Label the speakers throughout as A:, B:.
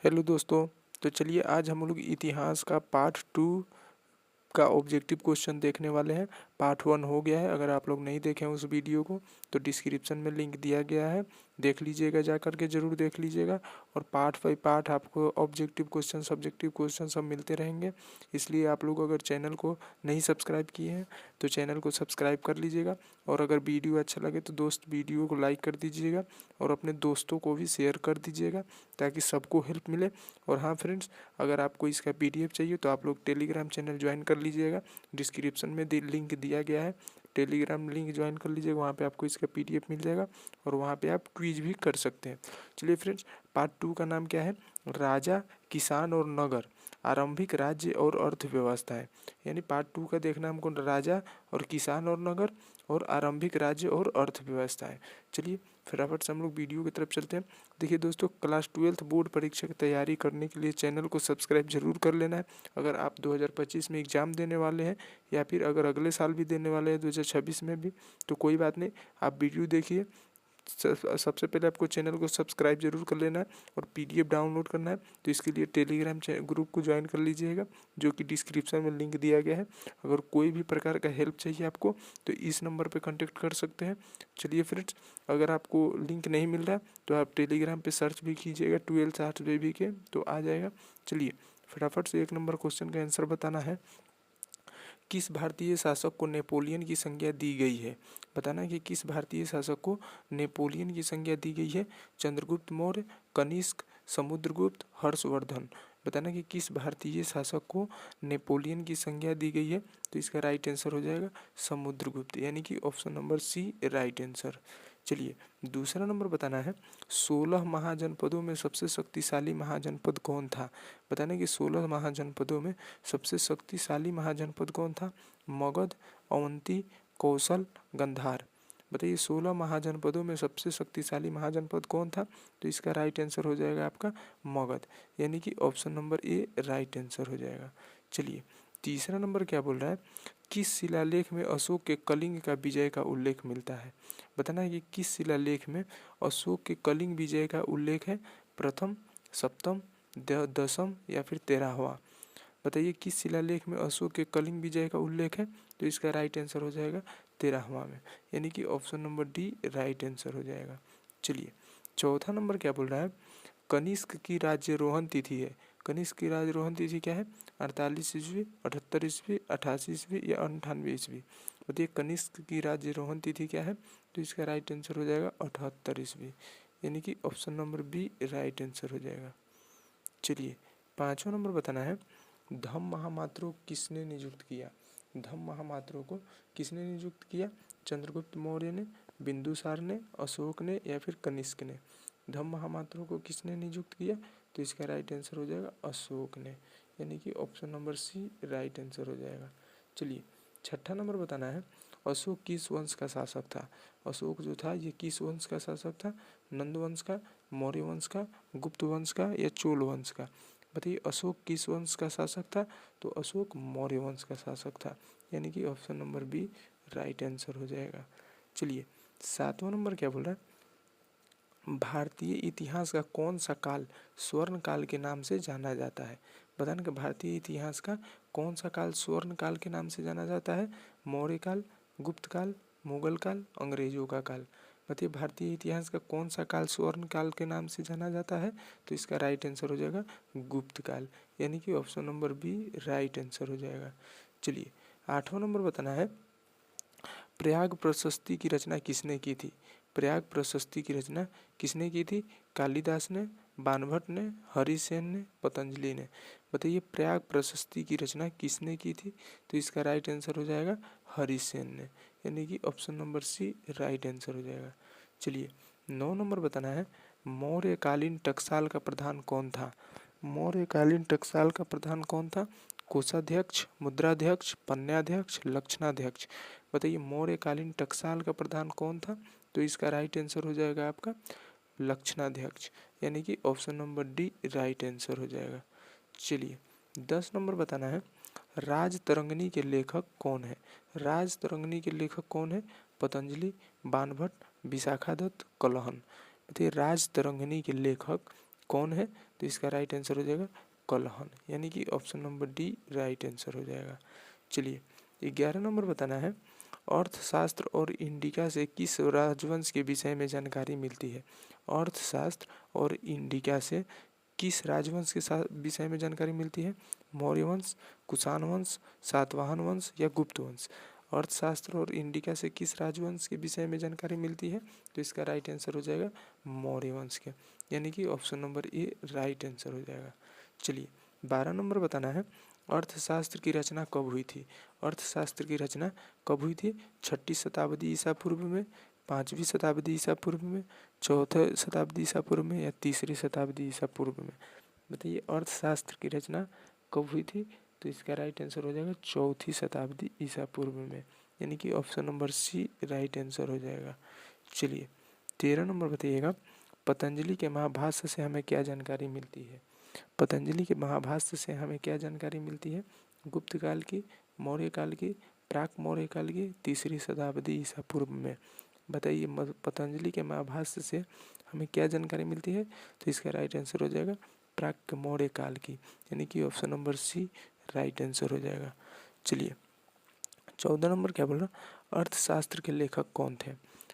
A: Hello दोस्तों। तो चलिए आज हम लोग इतिहास का पार्ट 2 का ऑब्जेक्टिव क्वेश्चन देखने वाले हैं। पार्ट 1 हो गया है। अगर आप लोग नहीं देखें उस वीडियो को तो डिस्क्रिप्शन में लिंक दिया गया है, देख लीजिएगा, जा करके ज़रूर देख लीजिएगा। और पार्ट बाई पार्ट आपको ऑब्जेक्टिव क्वेश्चन सब्जेक्टिव क्वेश्चन सब मिलते रहेंगे। इसलिए आप लोग अगर चैनल को नहीं सब्सक्राइब किए हैं तो चैनल को सब्सक्राइब कर लीजिएगा। और अगर वीडियो अच्छा लगे तो दोस्त वीडियो को लाइक कर दीजिएगा और अपने दोस्तों को भी शेयर कर दीजिएगा ताकि सबको हेल्प मिले। और हाँ फ्रेंड्स, अगर आपको इसका PDF चाहिए तो आप लोग टेलीग्राम चैनल ज्वाइन कर लीजिएगा। डिस्क्रिप्शन में लिंक दिया गया है, टेलीग्राम लिंक ज्वाइन कर लीजिएगा। वहाँ पे आपको इसका PDF मिल जाएगा और वहाँ पे आप क्विज भी कर सकते हैं। चलिए फ्रेंड्स, पार्ट 2 का नाम क्या है? राजा, किसान और नगर, आरंभिक राज्य और अर्थव्यवस्थाएं। यानी पार्ट 2 का देखना हमको राजा और किसान और नगर और आरंभिक राज्य और अर्थव्यवस्थाएं। चलिए फटाफट से हम लोग वीडियो की तरफ चलते हैं। देखिए दोस्तों, क्लास 12 बोर्ड परीक्षा की तैयारी करने के लिए चैनल को सब्सक्राइब जरूर कर लेना है। अगर आप 2025 में एग्ज़ाम देने वाले हैं या फिर अगर अगले साल भी देने वाले हैं 2026 में भी, तो कोई बात नहीं, आप वीडियो देखिए। सबसे पहले आपको चैनल को सब्सक्राइब जरूर कर लेना है और PDF डाउनलोड करना है। तो इसके लिए टेलीग्राम ग्रुप को ज्वाइन कर लीजिएगा, जो कि डिस्क्रिप्शन में लिंक दिया गया है। अगर कोई भी प्रकार का हेल्प चाहिए आपको तो इस नंबर पे कांटेक्ट कर सकते हैं। चलिए फ्रेंड्स, अगर आपको लिंक नहीं मिल रहा तो आप टेलीग्राम पे सर्च भी कीजिएगा 12 आर्ट्स बेबी के, तो आ जाएगा। चलिए फटाफट से 1 नंबर क्वेश्चन का आंसर बताना है। किस भारतीय शासक को नेपोलियन की संज्ञा दी गई है? बताना कि किस भारतीय शासक को नेपोलियन की संज्ञा दी गई है? चंद्रगुप्त मौर्य, कनिष्क, समुद्रगुप्त, हर्षवर्धन। बताना कि किस भारतीय शासक को नेपोलियन की संज्ञा दी गई है? तो इसका राइट आंसर हो जाएगा समुद्रगुप्त, यानी कि option number C right answer. चलिए दूसरा नंबर बताना है, 16 महाजनपदों में सबसे शक्तिशाली महाजनपद कौन था? बताना कि 16 महाजनपदों में सबसे शक्तिशाली महाजनपद कौन था? मगध, अवंती, कौशल, गंधार। बताइए 16 महाजनपदों में सबसे शक्तिशाली महाजनपद कौन था? तो इसका राइट आंसर हो जाएगा आपका मगध, यानी कि option number A right answer हो जाएगा। चलिए तीसरा नंबर क्या बोल रहा है, किस शिलालेख में अशोक के कलिंग का विजय का उल्लेख मिलता है? बताना है कि किस शिलालेख में अशोक के कलिंग विजय का उल्लेख है? प्रथम, सप्तम, दसम या फिर 13वां। बताइए किस शिलालेख में अशोक के कलिंग विजय का उल्लेख है? तो इसका राइट आंसर हो जाएगा 13वां में, यानी कि option number D right answer हो जाएगा। चलिए चौथा नंबर क्या बोल रहा है, कनिष्क की राज्यरोहण तिथि है। कनिष्क की राज्यरोहण तिथि क्या है? 48 ईस्वी, 78 ईस्वी, 88 ईस्वी या 98 ईस्वी। बताइए कनिष्क की राज्यरोहण तिथि क्या है? तो इसका राइट आंसर हो जाएगा 78 ईस्वी, यानी कि option number B right answer हो जाएगा। चलिए पाँचवा नंबर बताना है, धम्म महामात्रों किसने नियुक्त किया? धम्म महामात्रों को किसने नियुक्त किया? चंद्रगुप्त मौर्य ने, बिंदुसार ने, अशोक ने या फिर कनिष्क ने। धम्म महामात्रों को किसने नियुक्त किया? तो इसका राइट आंसर हो जाएगा अशोक ने, यानी कि option number C right answer हो जाएगा। चलिए छठा नंबर बताना है, अशोक किस वंश का शासक था? अशोक जो था ये किस वंश का शासक था? नंद वंश का, मौर्य वंश का, गुप्त वंश का या चोल वंश का? बताइए अशोक किस वंश का शासक था? तो अशोक मौर्य वंश का शासक था, यानी कि option number B right answer हो जाएगा। चलिए सातवां नंबर क्या बोल रहा है, भारतीय इतिहास का कौन सा काल स्वर्ण काल के नाम से जाना जाता है? बताना कि भारतीय इतिहास का कौन सा काल स्वर्ण काल के नाम से जाना जाता है? मौर्य काल, गुप्त काल, मुगल काल, अंग्रेजों का काल। बताइए भारतीय इतिहास का कौन सा काल स्वर्ण काल के नाम से जाना जाता है? तो इसका राइट आंसर हो जाएगा गुप्त काल, यानी कि option number B right answer हो जाएगा। चलिए आठवां नंबर बताना है, प्रयाग प्रशस्ति की रचना किसने की थी? प्रयाग प्रशस्ति की रचना किसने की थी? कालिदास ने, बाणभट्ट ने, हरिसेन ने, पतंजलि ने। बताइए प्रयाग प्रशस्ति की रचना किसने की थी? तो इसका राइट आंसर हो जाएगा हरिसेन ने, यानी कि option number C right answer हो जाएगा। चलिए 9 नंबर बताना है, मौर्यकालीन टकसाल का प्रधान कौन था? मौर्यकालीन टकसाल का प्रधान कौन था? कोषाध्यक्ष, मुद्राध्यक्ष, पन्याध्यक्ष, लक्षणाध्यक्ष। बताइए मौर्यकालीन टकसाल का प्रधान कौन था? तो इसका राइट आंसर हो जाएगा आपका लक्षणाध्यक्ष, यानी कि option number D right answer हो जाएगा। चलिए 10 नंबर बताना है, राजतरंगिणी के लेखक कौन है? राजतरंगिणी के लेखक कौन है? पतंजलि, बाणभट्ट, विशाखादत्त, कलहन। बताइए राजतरंगिणी के लेखक कौन है? तो इसका राइट आंसर हो जाएगा कलहन, यानी कि option number D right answer हो जाएगा। चलिए 11 नंबर बताना है, अर्थशास्त्र और इंडिका से किस राजवंश के विषय में जानकारी मिलती है? अर्थशास्त्र और इंडिका से किस राजवंश के विषय में जानकारी मिलती है? मौर्य वंश, कुषाण वंश, सातवाहन वंश या गुप्त वंश? अर्थशास्त्र और इंडिका से किस राजवंश के विषय में जानकारी मिलती है? तो इसका राइट आंसर हो जाएगा मौर्य वंश के, यानी कि option number A right answer हो जाएगा। चलिए 12 नंबर बताना है, अर्थशास्त्र की रचना कब हुई थी? अर्थशास्त्र की रचना कब हुई थी? 6वीं शताब्दी ईसा पूर्व में, 5वीं शताब्दी ईसा पूर्व में, 4वीं शताब्दी ईसा पूर्व में या 3री शताब्दी ईसा पूर्व में? बताइए अर्थशास्त्र की रचना कब हुई थी? तो इसका राइट आंसर हो जाएगा 4वीं शताब्दी ईसा पूर्व में, यानी कि option number C right answer हो जाएगा। चलिए 13 नंबर बताइएगा, पतंजलि के महाभाष्य से हमें क्या जानकारी मिलती है? पतंजलि के महाभाष्य से हमें क्या जानकारी मिलती है? गुप्त काल की, मौर्य काल की, प्राक मौर्य काल की, 3री शताब्दी ईसा पूर्व में? बताइए पतंजलि के महाभाष्य से हमें क्या जानकारी मिलती है? तो इसका राइट आंसर हो जाएगा प्राक मौर्य काल की, यानी कि option number C right answer हो जाएगा। चलिए 14 नंबर क्या बोल रहा, अर्थशास्त्र के लेखक कौन थे?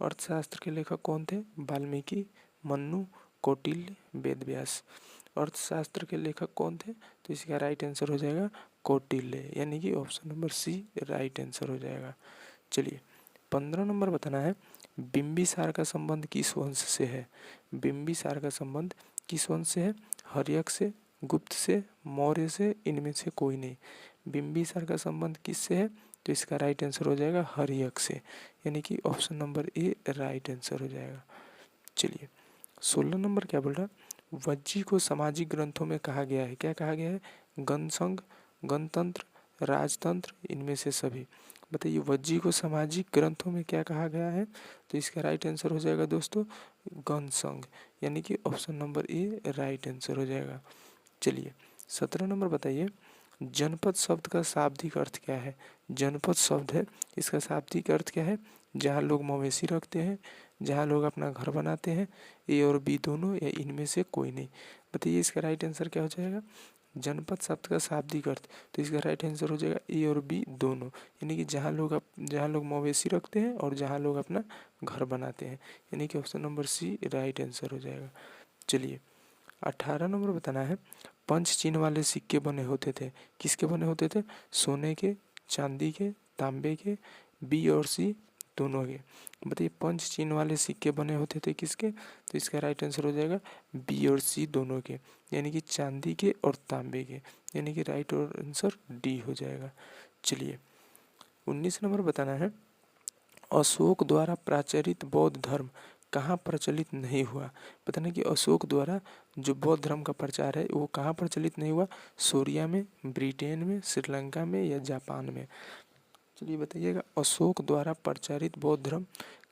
A: अर्थशास्त्र के लेखक कौन थे? वाल्मीकि, मन्नु, कौटिल्य, वेदव्यास? अर्थशास्त्र के लेखक कौन थे? तो इसका राइट आंसर हो जाएगा कौटिल्य, यानी कि option number C right answer हो जाएगा। चलिए 15 नंबर बताना है, बिंबिसार का संबंध किस वंश से है? बिंबिसार का संबंध किस वंश से है? हर्यक से, गुप्त से, मौर्य से, इनमें से कोई नहीं? बिंबिसार का संबंध किससे है? तो इसका राइट आंसर हो जाएगा हर्यक से, यानी कि option number A right answer हो जाएगा। चलिए 16 नंबर क्या बोल रहा, वज्जी को सामाजिक ग्रंथों में कहा गया है, क्या कहा गया है? गणसंघ, गणतंत्र, राजतंत्र, इनमें से सभी? बताइए वज्जी को सामाजिक ग्रंथों में क्या कहा गया है? तो इसका राइट आंसर हो जाएगा दोस्तों गणसंघ, यानी कि option number A right answer हो जाएगा। चलिए 17 नंबर बताइए, जनपद शब्द का शाब्दिक अर्थ क्या है? जनपद शब्द है, इसका शाब्दिक अर्थ क्या है? जहाँ लोग मवेशी रखते हैं, जहाँ लोग अपना घर बनाते हैं, ए और बी दोनों या इनमें से कोई नहीं? बताइए इसका राइट आंसर क्या हो जाएगा? जनपद शब्द का शाब्दिक अर्थ, तो इसका राइट आंसर हो जाएगा ए और बी दोनों, यानी कि जहाँ लोग मवेशी रखते हैं और जहाँ लोग अपना घर बनाते हैं, यानी कि option number C right answer हो जाएगा। चलिए 18 नंबर बताना है, पंच चिन्ह वाले सिक्के बने होते थे, किसके बने होते थे? सोने के, चांदी के, तांबे के, बी और सी दोनों के? बताइए पंच चिन्ह वाले सिक्के बने होते थे किसके? तो इसका राइट आंसर हो जाएगा बी और सी दोनों के, यानी कि चांदी के और तांबे के, यानी कि राइट आंसर डी हो जाएगा। चलिए 19 नंबर बताना है, अशोक द्वारा प्रचलित बौद्ध धर्म कहाँ प्रचलित नहीं हुआ? पता नहीं कि अशोक द्वारा जो बौद्ध धर्म का प्रचार है वो कहाँ प्रचलित नहीं हुआ? सोरिया में, ब्रिटेन में, श्रीलंका में या जापान में? चलिए बताइएगा अशोक द्वारा प्रचारित बौद्ध धर्म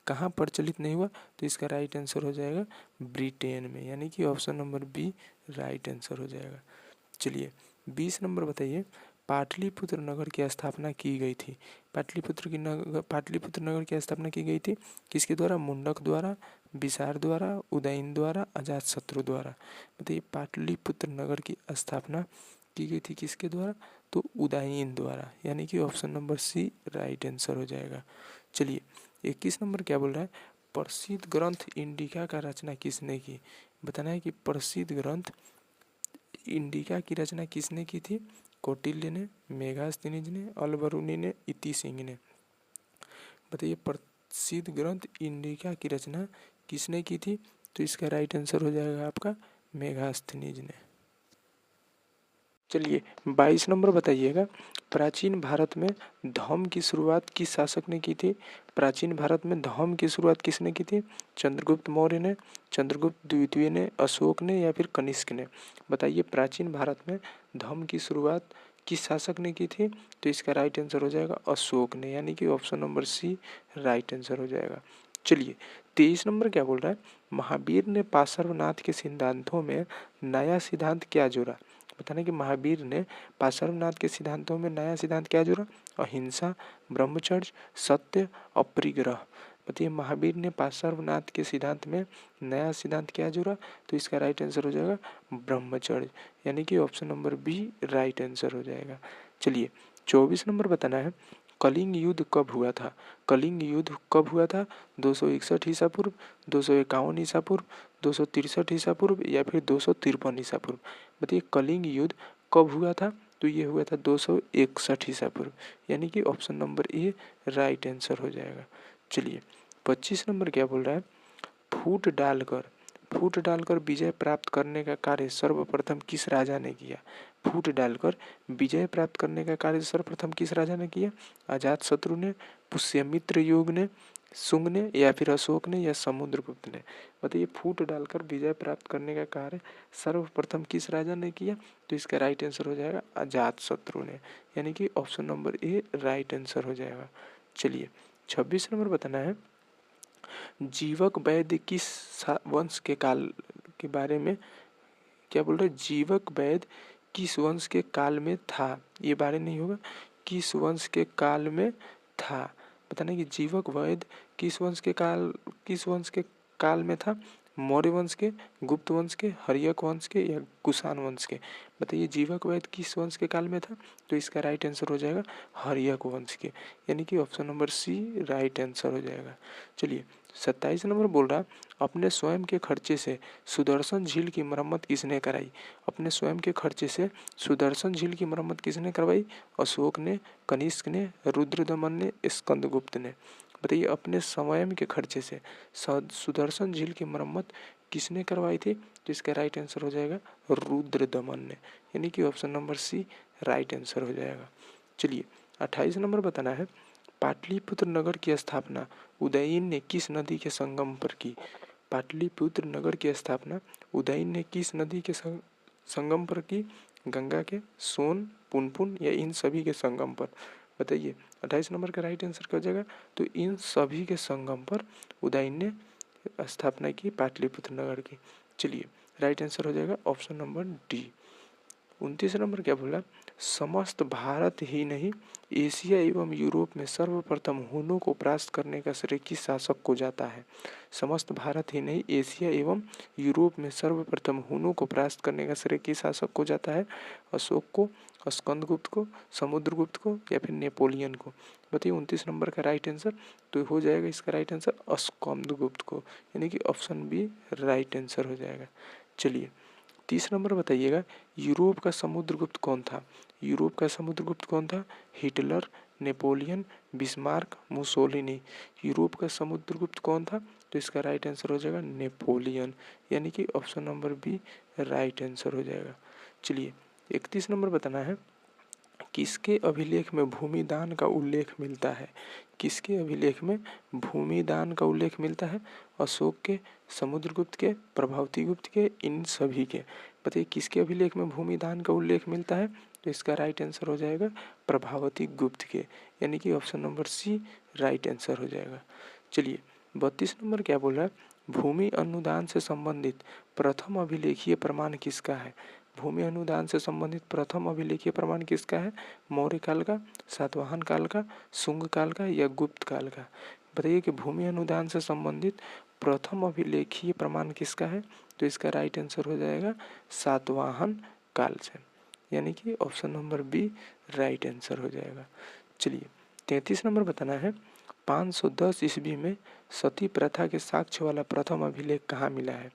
A: कहाँ प्रचलित नहीं हुआ? तो इसका राइट आंसर हो जाएगा ब्रिटेन में, यानी कि option number B right answer हो जाएगा। चलिए 20 नंबर बताइए, पाटलिपुत्र नगर की स्थापना की गई थी? पाटलिपुत्र नगर की स्थापना की गई थी किसके द्वारा? मुंडक द्वारा, विसार द्वारा, उदयन द्वारा, अजातशत्रु द्वारा? बताइए पाटलिपुत्र नगर की स्थापना की गई थी किसके द्वारा? तो उदयन द्वारा, यानी कि option number C right answer हो जाएगा। चलिए 21 नंबर क्या बोल रहा है, प्रसिद्ध ग्रंथ इंडिका का रचना किसने की? बताना है कि प्रसिद्ध ग्रंथ इंडिका की रचना किसने की थी? कौटिल्य ने, मेगास्थनीज ने, अलबरूनी ने, इति सिंह ने? बताइए प्रसिद्ध ग्रंथ इंडिका की रचना किसने की थी? तो इसका राइट आंसर हो जाएगा आपका मेगास्थनीज ने। चलिए 22 नंबर बताइएगा, प्राचीन भारत में धम्म की शुरुआत किस शासक ने की थी? प्राचीन भारत में धम्म की शुरुआत किसने की थी? चंद्रगुप्त मौर्य ने, चंद्रगुप्त द्वितीय ने, अशोक ने या फिर कनिष्क ने? बताइए प्राचीन भारत में धम्म की शुरुआत किस शासक ने की थी? तो इसका राइट आंसर हो जाएगा अशोक ने, यानी कि option number C right answer हो जाएगा। चलिए 23 नंबर क्या बोल रहा है, महावीर ने पार्श्वनाथ के सिद्धांतों में नया सिद्धांत क्या जोड़ा? बताना कि महावीर ने पार्श्वनाथ के सिद्धांतों में नया सिद्धांत क्या जोड़ा? अहिंसा, ब्रह्मचर्य, सत्य, अपरिग्रह? बताइए महावीर ने पार्श्वनाथ के सिद्धांत में नया सिद्धांत क्या जोड़ा, तो इसका राइट आंसर हो जाएगा ब्रह्मचर्य, यानी कि option number B right answer हो जाएगा। चलिए 24 नंबर बताना है, कलिंग युद्ध कब हुआ था। कलिंग युद्ध कब हुआ था, 261 ईसा पूर्व, 251 ईसा पूर्व, 263 ईसा पूर्व या फिर 253 ईसा पूर्व। बताइए कलिंग युद्ध कब हुआ था, तो ये हुआ था 261 ईसा पूर्व, यानी कि option number A right answer हो जाएगा। चलिए 25 नंबर क्या बोल रहा है, फूट डालकर विजय प्राप्त करने का कार्य सर्वप्रथम किस राजा ने किया। फूट डालकर विजय प्राप्त करने का कार्य सर्वप्रथम किस राजा ने किया, अजातशत्रु ने, पुष्यमित्र युग ने, शुंग ने या फिर अशोक ने या समुद्रगुप्त ने। बताइए फूट डालकर विजय प्राप्त करने का कार्य सर्वप्रथम किस राजा ने किया, तो इसका राइट आंसर हो जाएगा अजातशत्रु ने, यानी कि option number A right answer हो जाएगा। चलिए 26 नंबर बताना है, जीवक वैद्य किस वंश के काल के बारे में क्या बोल रहे हैं, जीवक वैद्य किस वंश के काल में था, ये बारे नहीं होगा, किस वंश के काल में था। बताना कि जीवक वैद्य किस वंश के काल में था, मौर्य वंश के, गुप्त वंश के, हर्यक वंश के या कुषाण वंश के। बताइए जीवक वैद्य किस वंश के काल में था, तो इसका राइट आंसर हो जाएगा हर्यक वंश के, यानी कि option number C right answer हो जाएगा। चलिए 27 नंबर बोल रहा, अपने स्वयं के खर्चे से सुदर्शन झील की मरम्मत किसने कराई। अपने स्वयं के खर्चे से सुदर्शन झील की मरम्मत किसने करवाई, अशोक ने, कनिष्क ने, रुद्रदमन ने, स्कंदगुप्त ने। बताइए अपने स्वयं के खर्चे से सुदर्शन झील की मरम्मत किसने करवाई थी, तो इसका राइट आंसर हो जाएगा रुद्रदमन ने, यानी कि option number C right answer हो जाएगा। चलिए 28 नंबर बताना है, पाटलिपुत्र नगर की स्थापना उदयन ने किस नदी के संगम पर की। पाटलिपुत्र नगर की स्थापना उदयन ने किस नदी के संगम पर की, गंगा के, सोन, पुनपुन या इन सभी के संगम पर। बताइए 28 नंबर का राइट आंसर क्या हो जाएगा, तो इन सभी के संगम पर उदयन ने स्थापना की पाटलिपुत्र नगर की। चलिए राइट आंसर हो जाएगा ऑप्शन नंबर डी। 29 नंबर क्या बोला, समस्त भारत ही नहीं एशिया एवं यूरोप में सर्वप्रथम हुनों को परास्त करने का श्रेय किस शासक को जाता है। समस्त भारत ही नहीं एशिया एवं यूरोप में सर्वप्रथम हुनों को परास्त करने का श्रेय किस शासक को जाता है, अशोक को, स्कंदगुप्त को, समुद्रगुप्त को या फिर नेपोलियन को। बताइए 29 नंबर का राइट आंसर, तो हो जाएगा इसका राइट आंसर स्कंदगुप्त को, यानी कि ऑप्शन बी राइट आंसर हो जाएगा। चलिए 30 नंबर बताइएगा, यूरोप का समुद्रगुप्त कौन था। यूरोप का समुद्रगुप्त कौन था, Hitler, Napoleon, Bismarck, Mussolini. Europe का समुद्रगुप्त कौन था, तो इसका राइट आंसर हो जाएगा नेपोलियन, यानी कि option number B right answer हो जाएगा। चलिए 31 नंबर बताना है, किसके अभिलेख में भूमि दान का उल्लेख मिलता है। किसके अभिलेख में भूमि दान का उल्लेख मिलता है, अशोक के, समुद्रगुप्त के, प्रभावती गुप्त के, इन सभी के। बताइए किसके अभिलेख में भूमि दान का उल्लेख मिलता है, तो इसका राइट आंसर हो जाएगा प्रभावती गुप्त के, यानी कि option number C right answer हो जाएगा। चलिए 32 नंबर क्या बोल रहा है, भूमि अनुदान से संबंधित प्रथम अभिलेखीय प्रमाण किसका है। भूमि अनुदान से संबंधित प्रथम अभिलेखीय प्रमाण किसका है, मौर्य काल का, सातवाहन काल का, शुंग काल का या गुप्त काल का। बताइए कि भूमि अनुदान से संबंधित प्रथम अभिलेखीय प्रमाण किसका है, तो इसका राइट आंसर हो जाएगा सातवाहन काल से, यानी कि option number B right answer हो जाएगा। चलिए 33 नंबर बताना है, 510 ईस्वी में सती प्रथा के साक्ष्य वाला प्रथम अभिलेख कहाँ मिला है।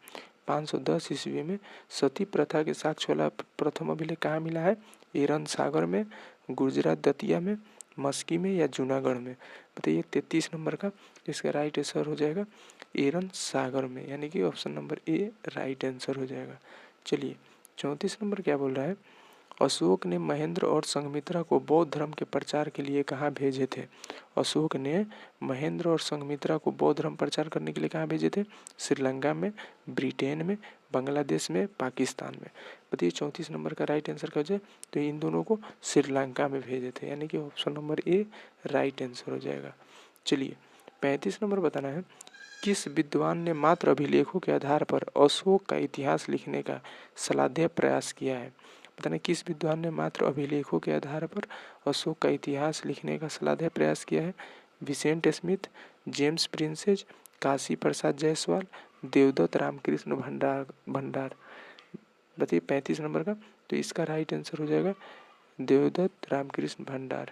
A: 510 ईस्वी में सती प्रथा के साक्ष्य वाला प्रथम अभिलेख कहाँ मिला है, एरन सागर में, गुजरात दतिया में, मस्की में या जूनागढ़ में। बताइए 33 नंबर का इसका राइट आंसर हो जाएगा एरन सागर में, यानी कि option number A right answer हो जाएगा। चलिए 34 नंबर क्या बोल रहा है, अशोक ने महेंद्र और संघमित्रा को बौद्ध धर्म के प्रचार के लिए कहाँ भेजे थे। अशोक ने महेंद्र और संघमित्रा को बौद्ध धर्म प्रचार करने के लिए कहाँ भेजे थे, श्रीलंका में, ब्रिटेन में, बांग्लादेश में, पाकिस्तान में। बताइए 34 नंबर का राइट आंसर क्या हो जाए, तो इन दोनों को श्रीलंका में भेजे थे, यानी कि option number A right answer हो जाएगा। चलिए 35 नंबर बताना है, किस विद्वान ने मात्र अभिलेखों के आधार पर अशोक का इतिहास लिखने का सलाध्य प्रयास किया है। पता नहीं किस विद्वान ने मात्र अभिलेखों के आधार पर अशोक का इतिहास लिखने का सलाध्य प्रयास किया है, Vincent Smith, James Prinsep, Kashi Prasad Jayaswal, Devdatta Ramkrishna Bhandar. बताइए 35 नंबर का। तो इसका राइट आंसर हो जाएगा देवदत्त रामकृष्ण भंडार।